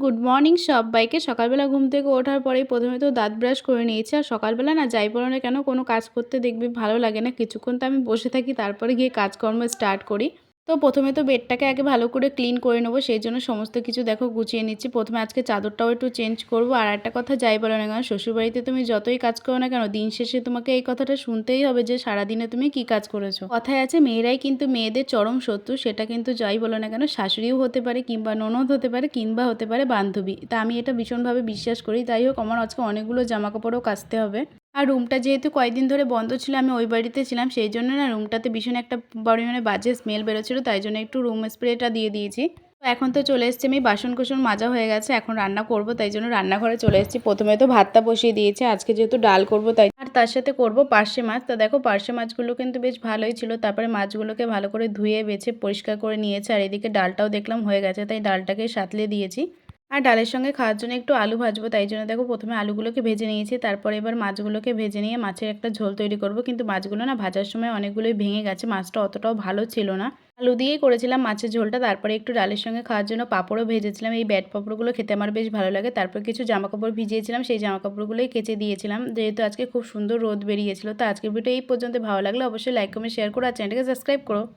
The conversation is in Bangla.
গুড মর্নিং সবাইকে। সকালবেলা ঘুম থেকে ওঠার পরেই প্রথমে তো দাঁত ব্রাশ করে নিয়েছি। আর সকালবেলা না যাই বলো না কেন কোনো কাজ করতে দেখবি ভালো লাগে না, কিছুক্ষণ তো আমি বসে থাকি, তারপরে গিয়ে কাজকর্ম স্টার্ট করি। তো প্রথমে তো বেডটাকে আগে ভালো করে ক্লিন করে নেবো, সেই জন্য সমস্ত কিছু দেখো গুছিয়ে নিচ্ছি। প্রথমে আজকে চাদরটাও একটু চেঞ্জ করবো। আর একটা কথা যাই বলো না কেন, শ্বশুরবাড়িতে তুমি যতই কাজ করো না কেন, দিন শেষে তোমাকে এই কথাটা শুনতেই হবে যে সারাদিনে তুমি কি কাজ করেছো। কথায় আছে মেয়েরাই কিন্তু মেয়েদের চরম শত্রু, সেটা কিন্তু যাই বলো না কেন শাশুড়িও হতে পারে, কিংবা ননদ হতে পারে, কিংবা হতে পারে বান্ধবী। তা আমি এটা ভীষণভাবে বিশ্বাস করি। তাই হোক, আমার আজকে অনেকগুলো জামা কাপড়ও কাচতে হবে। আর রুমটা যেহেতু কয়েকদিন ধরে বন্ধ ছিল, আমি ওই বাড়িতে ছিলাম, সেই জন্য না রুমটাতে ভীষণ একটা পরিমাণে বাজে স্মেল বেরোচ্ছিলো, তাই জন্য একটু রুম স্প্রেটা দিয়ে দিয়েছি। তো এখন তো চলে এসেছি, আমি বাসন কোসন মাজা হয়ে গেছে, এখন রান্না করব, তাই জন্য রান্নাঘরে চলে এসেছি। প্রথমে তো ভাতটা বসিয়ে দিয়েছি, আজকে যেহেতু ডাল করব তাই। আর তার সাথে করব পার্শে মাছ। তা দেখো পার্শে মাছগুলো কিন্তু বেশ ভালোই ছিল। তারপরে মাছগুলোকে ভালো করে ধুয়ে বেছে পরিষ্কার করে নিয়েছে। আর এদিকে ডালটাও দেখলাম হয়ে গেছে, তাই ডালটাকে সাঁতলে দিয়েছি। আর ডালের সঙ্গে খাওয়ার জন্য একটু আলু ভাজবো, তাই জন্য দেখো প্রথমে আলুগুলোকে ভেজে নিয়েছি, তারপরে এবার মাছগুলোকে ভেজে নিয়ে মাছের একটা ঝোল তৈরি করব। কিন্তু মাছগুলো না ভাজার সময় অনেকগুলোই ভেঙে গেছে, মাছটা অতটাও ভালো ছিল না। আলু দিয়েই করেছিলাম মাছের ঝোলটা। তারপরে একটু ডালের সঙ্গে খাওয়ার জন্য পাঁপড়ও ভেজেছিলাম। এই ব্যাট পাঁপড়গুলো খেতে আমার বেশ ভালো লাগে। তারপর কিছু জামাকাপড় ভিজিয়েছিলাম, সেই জামাকাপড়গুলোই কেচে দিয়েছিলাম, যেহেতু আজকে খুব সুন্দর রোদ বেরিয়েছিল। তো আজকের ভিডিও এই পর্যন্ত। ভালো লাগলে অবশ্যই লাইক কমেন্ট শেয়ার করো, আর চ্যানেলটাকে সাবস্ক্রাইব করো।